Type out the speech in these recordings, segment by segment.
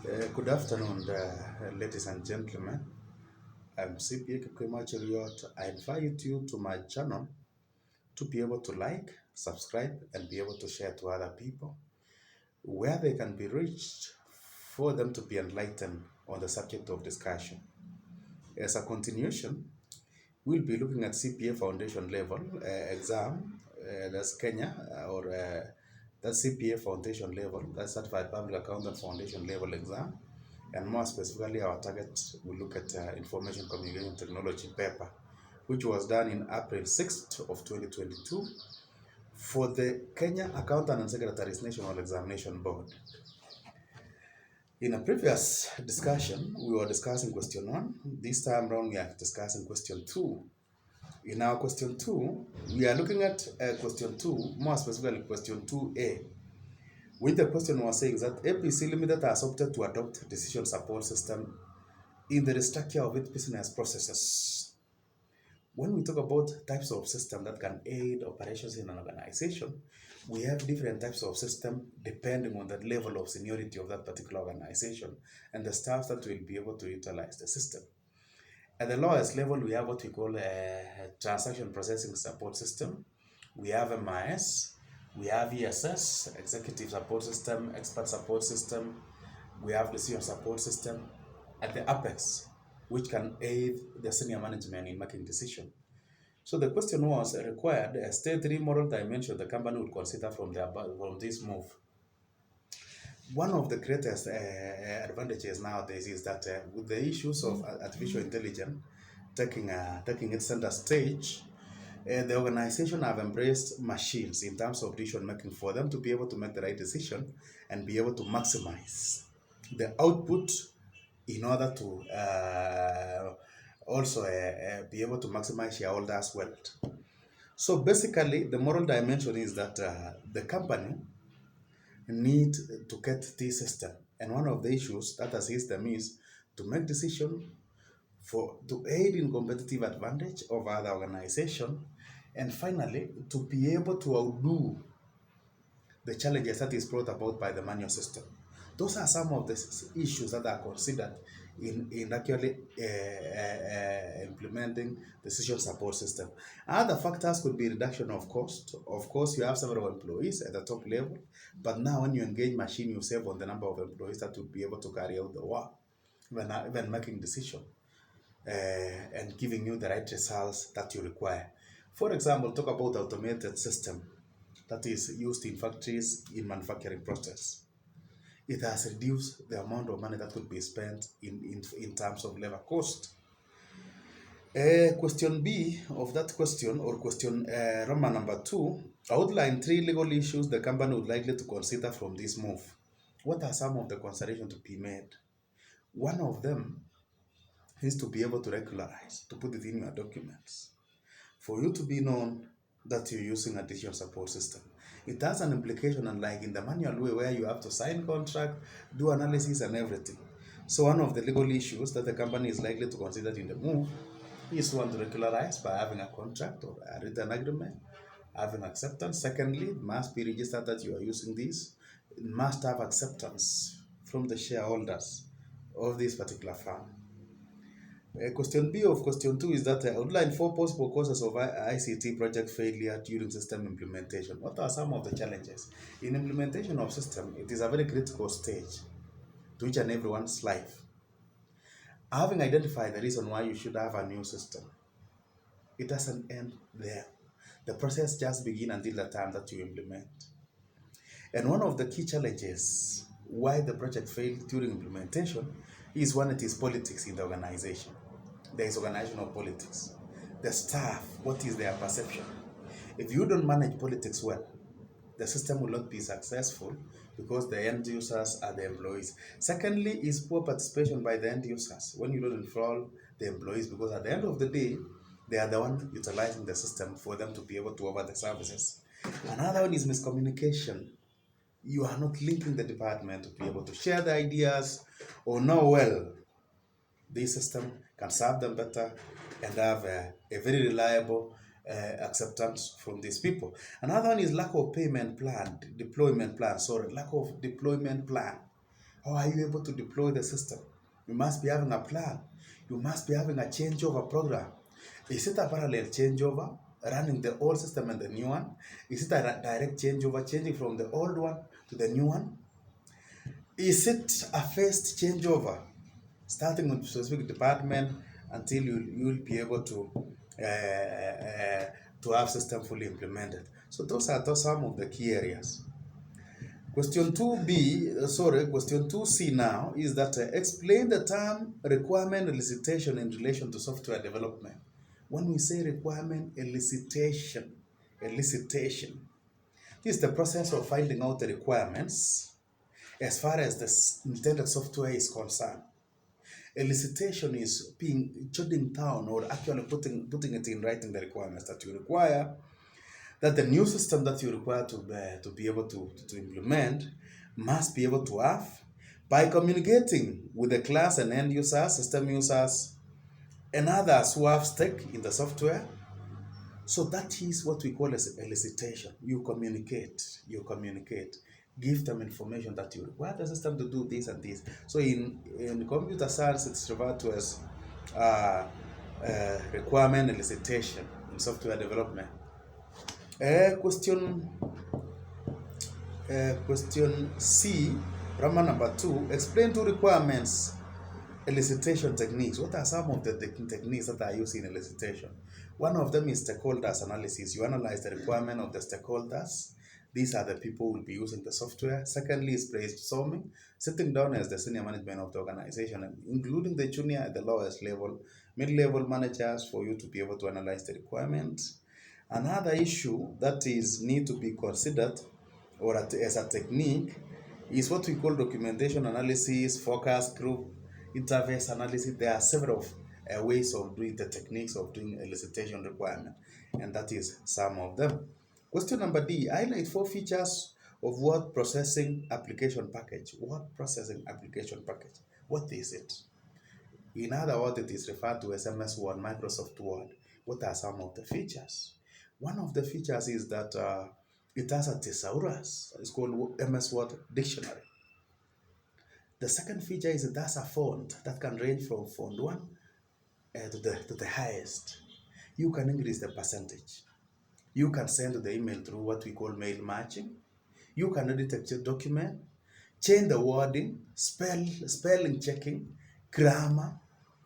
Good afternoon, ladies and gentlemen. I'm CPA Kipkemacheriot. I invite you to my channel to be able to like, subscribe, and be able to share to other people where they can be reached for them to be enlightened on the subject of discussion. As a continuation, we'll be looking at CPA foundation level exam, that's Kenya, or that's CPA foundation level, that's Certified Public Accountant Foundation level exam. And more specifically, our target will look at Information Communication Technology paper, which was done in April 6th of 2022 for the Kenya Accountant and Secretaries National Examination Board. In a previous discussion, we were discussing question 1. This time around, we are discussing question 2. In our question 2, we are looking at question 2, more specifically question 2A, which the question was saying that APC Limited has opted to adopt decision support system in the restructure of its business processes. When we talk about types of system that can aid operations in an organization, we have different types of system depending on the level of seniority of that particular organization and the staff that will be able to utilize the system. At the lowest level, we have what we call a transaction processing support system. We have MIS, we have ESS, executive support system, expert support system. We have decision support system at the apex, which can aid the senior management in making decisions. So the question was required a state 3 moral dimension the company would consider from this move. One of the greatest advantages nowadays is that with the issues of artificial intelligence taking its center stage, the organization have embraced machines in terms of decision making for them to be able to make the right decision and be able to maximize the output in order to also be able to maximize shareholders' wealth. So basically, the moral dimension is that the company need to get this system. And one of the issues that assists them is to make decisions to aid in competitive advantage of other organization, and finally, to be able to outdo the challenges that is brought about by the manual system. Those are some of the issues that are considered in actually implementing decision support system. Other factors could be reduction of cost. Of course, you have several employees at the top level, but now when you engage machine, you save on the number of employees that will be able to carry out the work, when making decision and giving you the right results that you require. For example, talk about automated system that is used in factories in manufacturing process. It has reduced the amount of money that could be spent in terms of labor cost. Question B of that question, or question Roman number 2, outline 3 legal issues the company would likely to consider from this move. What are some of the considerations to be made? One of them is to be able to regularize, to put it in your documents, for you to be known that you're using a decision support system. It has an implication, unlike in the manual way where you have to sign contract, do analysis and everything. So one of the legal issues that the company is likely to consider in the move is one to regularize by having a contract or a written agreement, having acceptance. Secondly, it must be registered that you are using this. It must have acceptance from the shareholders of this particular firm. Question B of question 2 is that outline 4 possible causes of ICT project failure during system implementation. What are some of the challenges? In implementation of system, it is a very critical stage to each and everyone's life. Having identified the reason why you should have a new system, it doesn't end there. The process just begins until the time that you implement. And one of the key challenges why the project failed during implementation is when it is politics in the organization. There is organizational politics. The staff, what is their perception? If you don't manage politics well, the system will not be successful because the end users are the employees. Secondly, is poor participation by the end users when you don't involve the employees, because at the end of the day, they are the one utilizing the system for them to be able to offer the services. Another one is miscommunication. You are not linking the department to be able to share the ideas or know well this system can serve them better and have a very reliable acceptance from these people. Another one is lack of deployment plan. How are you able to deploy the system? You must be having a plan. You must be having a changeover program. Is it a parallel changeover, running the old system and the new one? Is it a direct changeover, changing from the old one to the new one? Is it a phased changeover, starting with specific department until you'll be able to have system fully implemented? So those are some of the key areas. Question 2C now is that explain the term requirement elicitation in relation to software development. When we say requirement elicitation, this is the process of finding out the requirements as far as the intended software is concerned. Elicitation is jotting down or actually putting it in writing the requirements that you require, that the new system that you require to be able to implement must be able to have by communicating with the class and end users, system users, and others who have stake in the software. So that is what we call as elicitation. You communicate, give them information that you require the system to do this and this. So in computer science, it's referred to as requirement elicitation in software development. Question C, Rama number 2, explain 2 requirements elicitation techniques. What are some of the techniques that are used in elicitation? One of them is stakeholders analysis. You analyze the requirement of the stakeholders. These are the people who will be using the software. Secondly is brainstorming, sitting down as the senior management of the organization, including the junior at the lowest level, mid-level managers, for you to be able to analyze the requirements. Another issue that is need to be considered or as a technique is what we call documentation analysis, focus group, interface analysis. There are several ways of doing the techniques of doing elicitation requirement, and that is some of them. Question number D, highlight 4 features of word processing application package. Word processing application package. What is it? In other words, it is referred to as MS Word, Microsoft Word. What are some of the features? One of the features is that it has a thesaurus. It's called MS Word Dictionary. The second feature is it has a font that can range from font 1 to the highest. You can increase the percentage. You can send the email through what we call mail matching. You can edit a document, change the wording, spelling checking, grammar.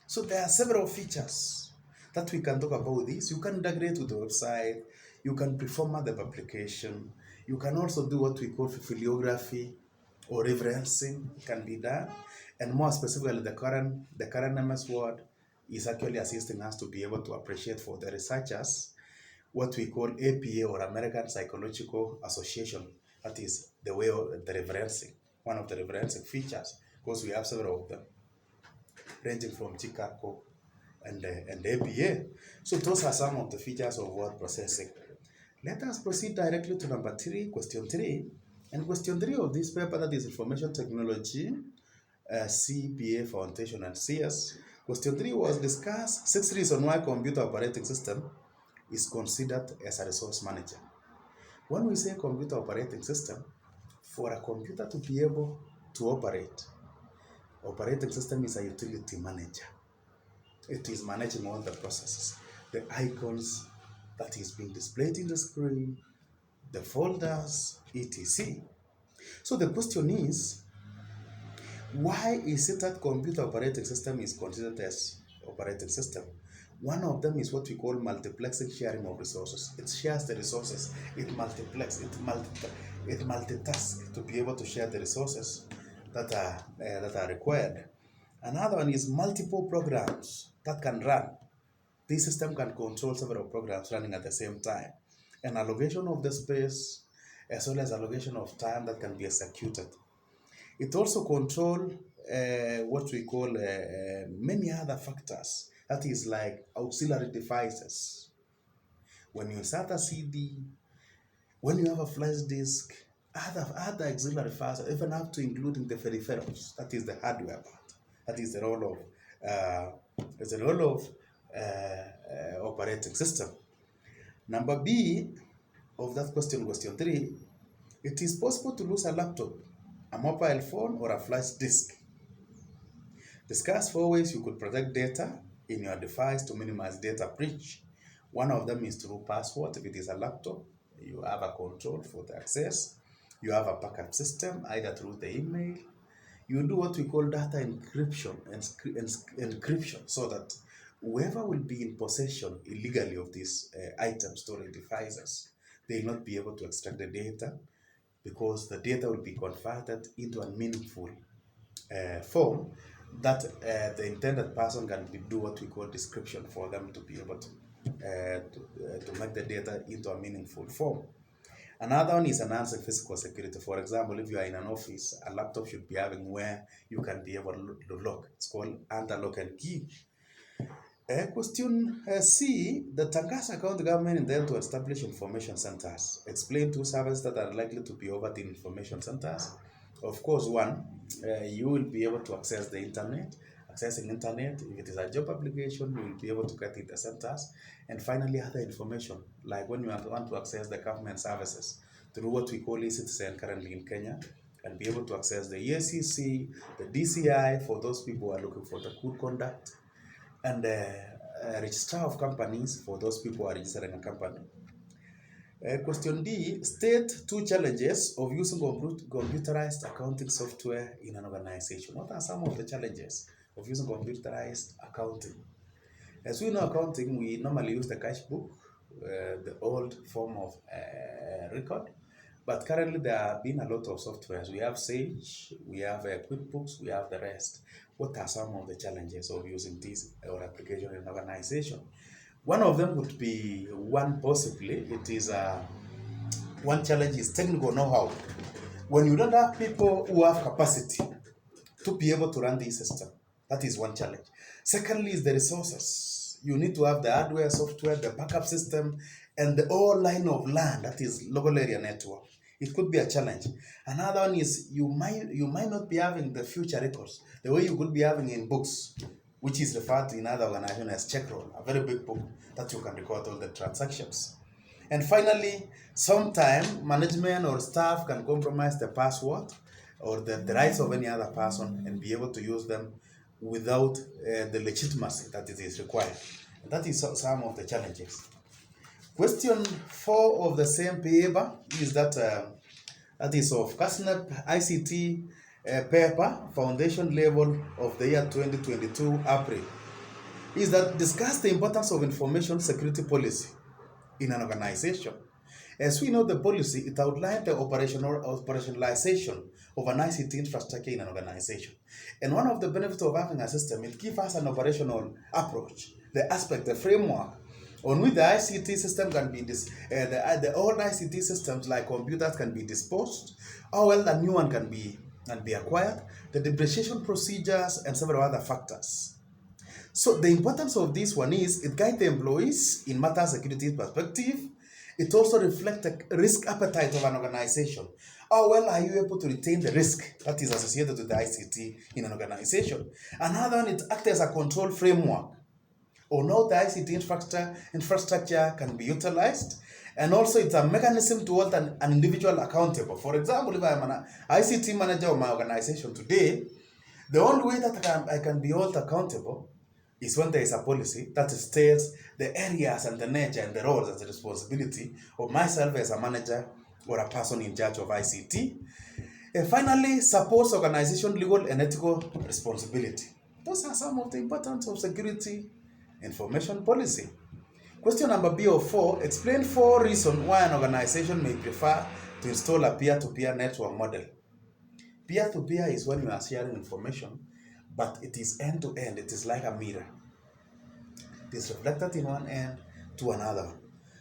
So there are several features that we can talk about this. You can integrate with the website. You can perform other application. You can also do what we call bibliography or referencing can be done. And more specifically, the current MS Word is actually assisting us to be able to appreciate for the researchers what we call APA or American Psychological Association. That is the way of the referencing, one of the referencing features, because we have several of them, ranging from Chicago and APA. So those are some of the features of word processing. Let us proceed directly to number 3, question 3. And question 3 of this paper, that is Information Technology, CPA Foundation and CS. Question 3 was discuss 6 reasons why computer operating system is considered as a resource manager. When we say computer operating system, for a computer to be able to operate, operating system is a utility manager. It is managing all the processes, the icons that is being displayed in the screen, the folders, etc. So the question is, why is it that computer operating system is considered as operating system? One of them is what we call multiplexing sharing of resources. It shares the resources, it multiplexes, it multitasks to be able to share the resources that are required. Another one is multiple programs that can run. This system can control several programs running at the same time. An allocation of the space as well as allocation of time that can be executed. It also controls what we call many other factors. That is like auxiliary devices. When you insert a CD, when you have a flash disk, other auxiliary factors, even up to including the peripherals. That is the hardware part. That is the role of operating system. Number B of that question, question 3, it is possible to lose a laptop a mobile phone, or a flash disk. Discuss 4 ways you could protect data in your device to minimize data breach. One of them is through password. If it is a laptop, you have a control for the access. You have a backup system, either through the email. You do what we call data encryption and encryption, so that whoever will be in possession illegally of these items, storage devices, they will not be able to extract the data, because the data will be converted into a meaningful form that the intended person can do what we call description for them to be able to make the data into a meaningful form. Another one is enhancing physical security. For example, if you are in an office, a laptop should be having where you can be able to lock. It's called under lock and key. Question C, the Tangasa County government intend to establish information centers. Explain two services that are likely to be offered in information centers. Of course, one, you will be able to access the internet. Accessing internet, if it is a job application, you will be able to get it in the centers. And finally, other information, like when you want to access the government services through what we call e-citizen currently in Kenya, and be able to access the EACC, the DCI for those people who are looking for the good conduct, and registrar of companies for those people who are registering a company. Question D, state two challenges of using computerized accounting software in an organization. What are some of the challenges of using computerized accounting? As we know, accounting, we normally use the cash book, the old form of record. But currently, there have been a lot of softwares. We have Sage, we have QuickBooks, we have the rest. What are some of the challenges of using this or application in an organization? One of them would be possibly, it is one challenge is technical know-how. When you don't have people who have capacity to be able to run this system, that is one challenge. Secondly is the resources. You need to have the hardware, software, the backup system, and the whole line of land, that is local area network. It could be a challenge. Another one is you might not be having the future records the way you could be having in books, which is referred to in other organizations as check roll, a very big book that you can record all the transactions. And finally, sometimes management or staff can compromise the password or the rights of any other person and be able to use them without the legitimacy that it is required. And that is some of the challenges. Question 4 of the same paper is that is of Kasneb ICT paper, foundation level of the year 2022, April, is that discuss the importance of information security policy in an organization. As we know, the policy, it outlined the operationalization of an ICT infrastructure in an organization. And one of the benefits of having a system, it gives us an operational approach, the aspect, the framework on which the ICT system can be, the old ICT systems like computers can be disposed, how well the new one can be acquired, the depreciation procedures, and several other factors. So the importance of this one is it guides the employees in matter security perspective. It also reflects the risk appetite of an organization. How well are you able to retain the risk that is associated with the ICT in an organization? Another one, it acts as a control framework on how the ICT infrastructure can be utilized. And also it's a mechanism to hold an individual accountable. For example, if I'm an ICT manager of my organization today, the only way that I can be held accountable is when there is a policy that states the areas and the nature and the roles and the responsibility of myself as a manager or a person in charge of ICT. And finally, supports organization legal and ethical responsibility. Those are some of the importance of security information policy. Question number B of 4, explain 4 reasons why an organization may prefer to install a peer-to-peer network model. Peer-to-peer is when you are sharing information, but it is end-to-end. It is like a mirror. It is reflected in one end to another one.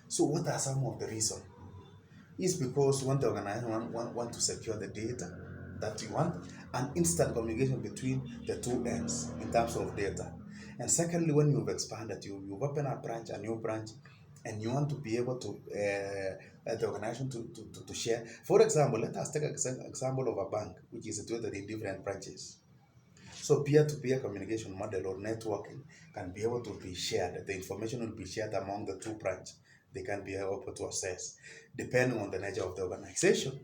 So what are some of the reasons? It's because when the organization want to secure the data, that you want an instant communication between the two ends in terms of data. And secondly, when you've expanded, you've opened a new branch, and you want to be able to, the organization to share. For example, let us take an example of a bank, which is situated in different branches. So peer-to-peer communication model or networking can be able to be shared. The information will be shared among the two branches. They can be able to access, depending on the nature of the organization.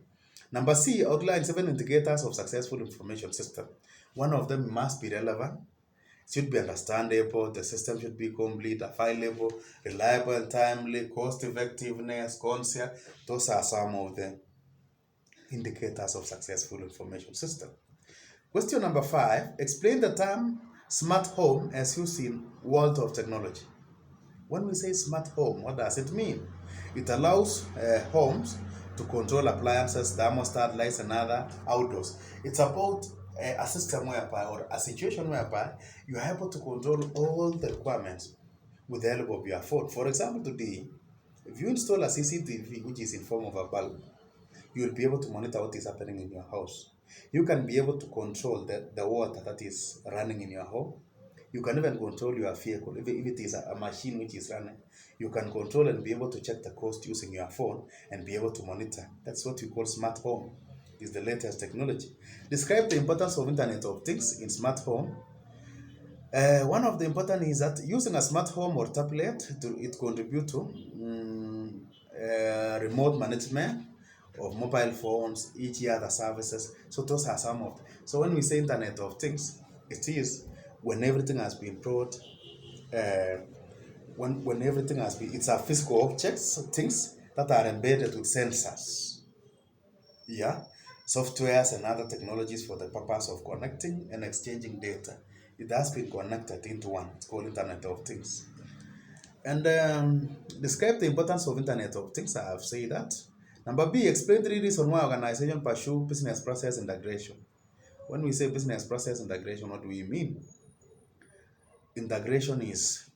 Number C outlines 7 indicators of successful information system. One of them must be relevant, should be understandable, the system should be complete, available, reliable and timely, cost effectiveness, conscious. Those are some of the indicators of successful information system. Question number 5, explain the term smart home as used in world of technology. When we say smart home, what does it mean? It allows homes to control appliances, thermostat, lights, and other outdoors. It's about a system whereby, or a situation whereby you are able to control all the requirements with the help of your phone. For example, today, if you install a CCTV, which is in form of a bulb, you will be able to monitor what is happening in your house. You can be able to control the water that is running in your home. You can even control your vehicle. If it is a machine which is running, you can control and be able to check the cost using your phone and be able to monitor. That's what we call smart home. It's the latest technology. Describe the importance of Internet of Things in smart home. One of the important is that using a smart home or tablet, it contributes to remote management of mobile phones, each other services. So those are some of. So when we say Internet of Things, it is when everything has been brought, when everything has been, it's a physical objects, things that are embedded with sensors, yeah, softwares and other technologies for the purpose of connecting and exchanging data. It has been connected into one. It's called Internet of Things. And describe the importance of Internet of Things. I have said that. Number B, explain 3 reasons why organization pursue business process integration. When we say business process integration, what do we mean? Integration is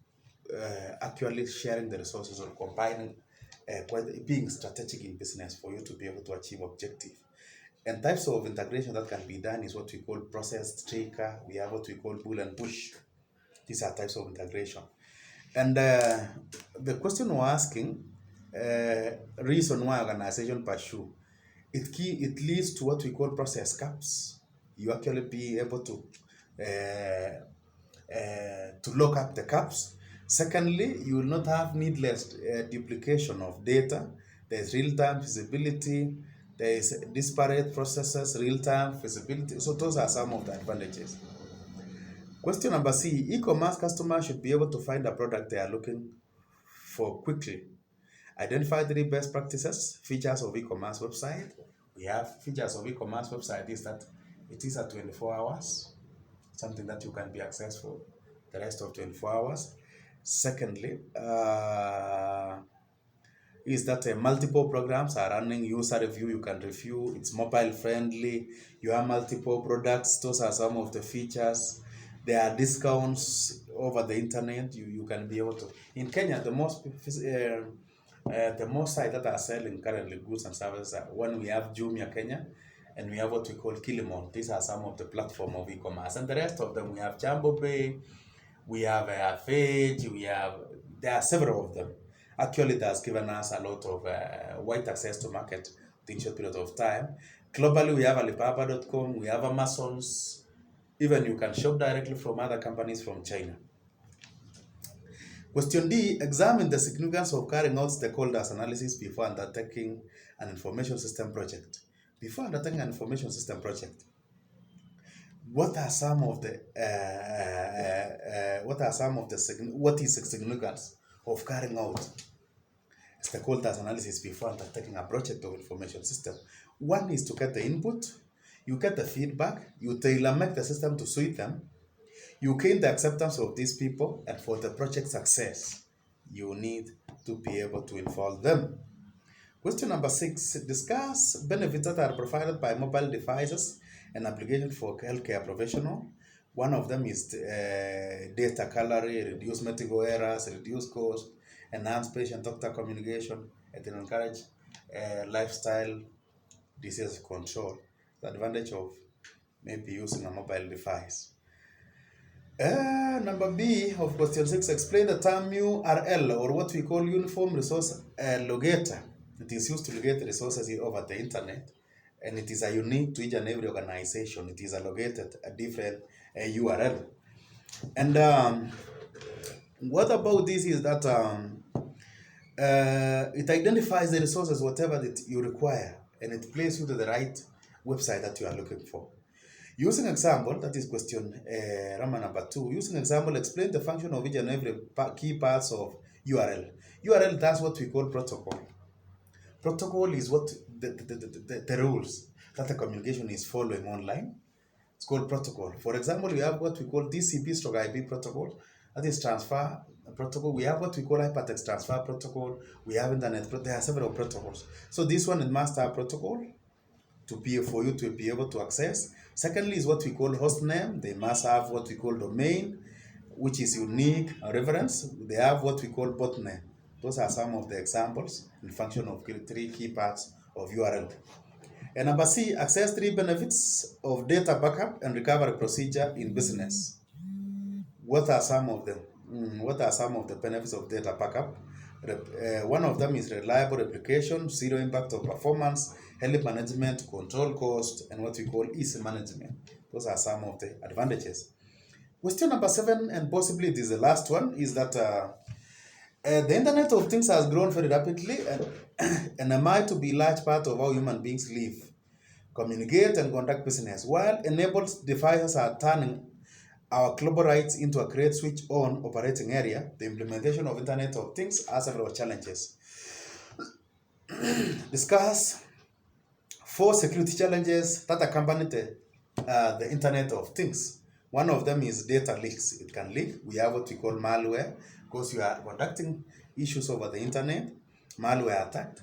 actually sharing the resources or combining, being strategic in business for you to be able to achieve objective. And types of integration that can be done is what we call process trigger. We have what we call pull and push. These are types of integration. And the question we're asking, reason why organization pursue, it leads to what we call process gaps. You actually be able to lock up the gaps. Secondly, you will not have needless duplication of data. There's real-time visibility. There is disparate processes, real-time visibility. So those are some of the advantages. Question number C, e-commerce customers should be able to find a product they are looking for quickly. Identify 3 best practices, features of e-commerce website. We have features of e-commerce website is that it is at 24 hours, something that you can be accessible the rest of 24 hours. Secondly, is that multiple programs are running user review. You can review. It's mobile friendly. You have multiple products. Those are some of the features. There are discounts over the internet. You can be able to. In Kenya, the most sites that are selling currently goods and services are when we have Jumia Kenya, and we have what we call Kilimall. These are some of the platform of e-commerce, and the rest of them we have Jambo Pay, we have Fage, there are several of them. Actually, it has given us a lot of wide access to market in short period of time. Globally, we have Alibaba.com, we have Amazon's. Even you can shop directly from other companies from China. Question D, examine the significance of carrying out stakeholders analysis before undertaking an information system project. Before undertaking an information system project, what is the significance of carrying out stakeholders analysis before undertaking a project of information system? One is to get the input, you get the feedback, you tailor-make the system to suit them, you gain the acceptance of these people, and for the project success, you need to be able to involve them. Question number 6, discuss benefits that are provided by mobile devices and application for healthcare professional. One of them is data gallery, reduce medical errors, reduce cost, enhance patient-doctor communication, and encourage lifestyle disease control. The advantage of maybe using a mobile device. Number B of question 6, explain the term URL, or what we call Uniform Resource Locator. It is used to locate resources over the internet, and it is unique to each and every organization. It is allocated a different URL. And what about this is that it identifies the resources, whatever that you require and it places you to the right website that you are looking for. Using example, that is question Rama number 2. Using example, explain the function of each and every key parts of URL. URL, that's what we call protocol. Protocol is what the rules that the communication is following online. It's called protocol. For example, we have what we call TCP/IP protocol. That is transfer protocol. We have what we call hypertext transfer protocol. We have internet. There are several protocols. So this one, it must have protocol for you to be able to access. Secondly is what we call host name. They must have what we call domain, which is unique reference. They have what we call botnet. Those are some of the examples in function of 3 key parts of URL. And number C, access 3 benefits of data backup and recovery procedure in business. What are some of them? What are some of the benefits of data backup? One of them is reliable replication, zero impact of performance, health management, control cost, and what we call easy management. Those are some of the advantages. Question number 7, and possibly it is the last one, is that the Internet of Things has grown very rapidly and might to be a large part of how human beings live, communicate, and conduct business. While enabled devices are turning our global rights into a great switch-on operating area, the implementation of Internet of Things has several challenges. Discuss 4 security challenges that accompany the Internet of Things. One of them is data leaks. It can leak. We have what we call malware, because you are conducting issues over the internet. Malware attack.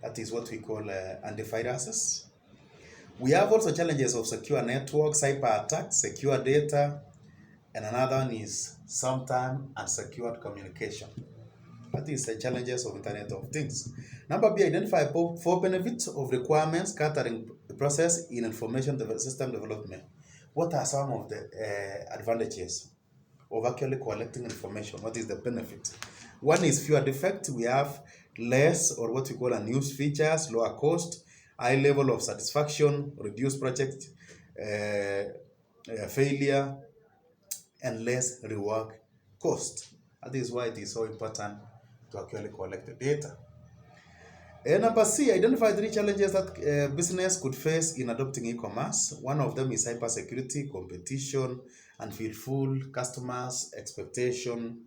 That is what we call antiviruses. We have also challenges of secure networks, cyber attacks, secure data, and another one is sometimes unsecured communication. That is the challenges of Internet of Things. Number B, identify 4 benefits of requirements catering the process in information system development. What are some of the advantages of actually collecting information? What is the benefit? One is fewer defects. We have less, or what we call unused features, lower cost, high level of satisfaction, reduced project failure, and less rework cost. That is why it is so important to actually collect the data. And number C, identify 3 challenges that business could face in adopting e-commerce. One of them is cybersecurity, competition, unfulfilled customers' expectation,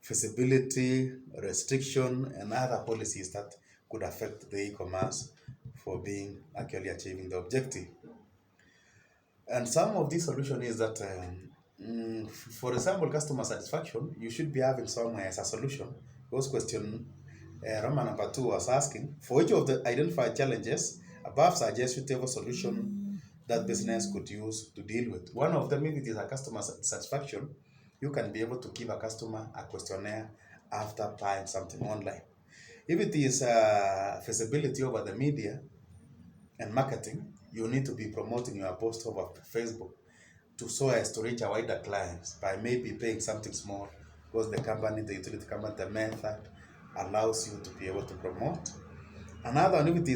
feasibility, restriction, and other policies that could affect the e-commerce for being actually achieving the objective. And some of these solution is that, for example, customer satisfaction, you should be having somewhere as a solution. Those question Roma number 2 was asking, for each of the identified challenges, above suggest suitable solution that business could use to deal with. One of them, if it is a customer satisfaction, you can be able to give a customer a questionnaire after buying something online. If it is feasibility over the media and marketing, you need to be promoting your post over Facebook so as to reach a wider clients by maybe paying something small, because the company, the utility company, the method allows you to be able to promote. Another one, if it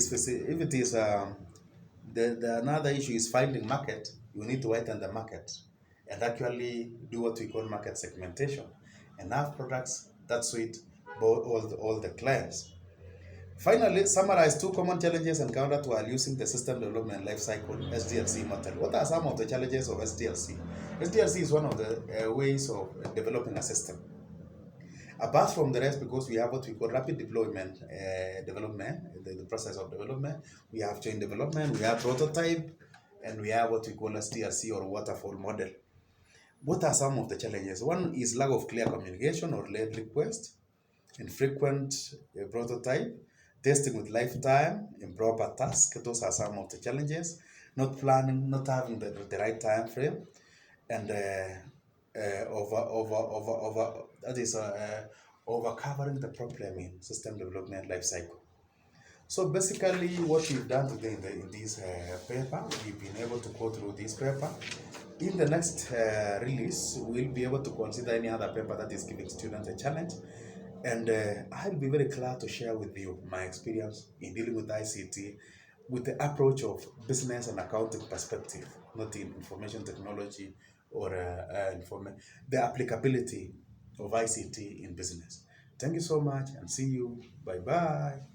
is another issue is finding market, you need to widen the market and actually do what we call market segmentation and have products that suit all the clients. Finally, summarize 2 common challenges encountered while using the system development lifecycle SDLC method. What are some of the challenges of SDLC? SDLC is one of the ways of developing a system. Apart from the rest, because we have what we call rapid deployment development, the process of development, we have chain development, we have prototype, and we have what we call SDLC or waterfall model. What are some of the challenges? One is lack of clear communication or late request, infrequent prototype, testing with lifetime, improper task. Those are some of the challenges. Not planning, not having the right time frame, and over covering the problem in system development lifecycle. So basically, what we've done today in this paper, we've been able to go through this paper. In the next release, we'll be able to consider any other paper that is giving students a challenge. And I'll be very glad to share with you my experience in dealing with ICT with the approach of business and accounting perspective, not in information technology or the applicability of ICT in business. Thank you so much and see you. Bye-bye.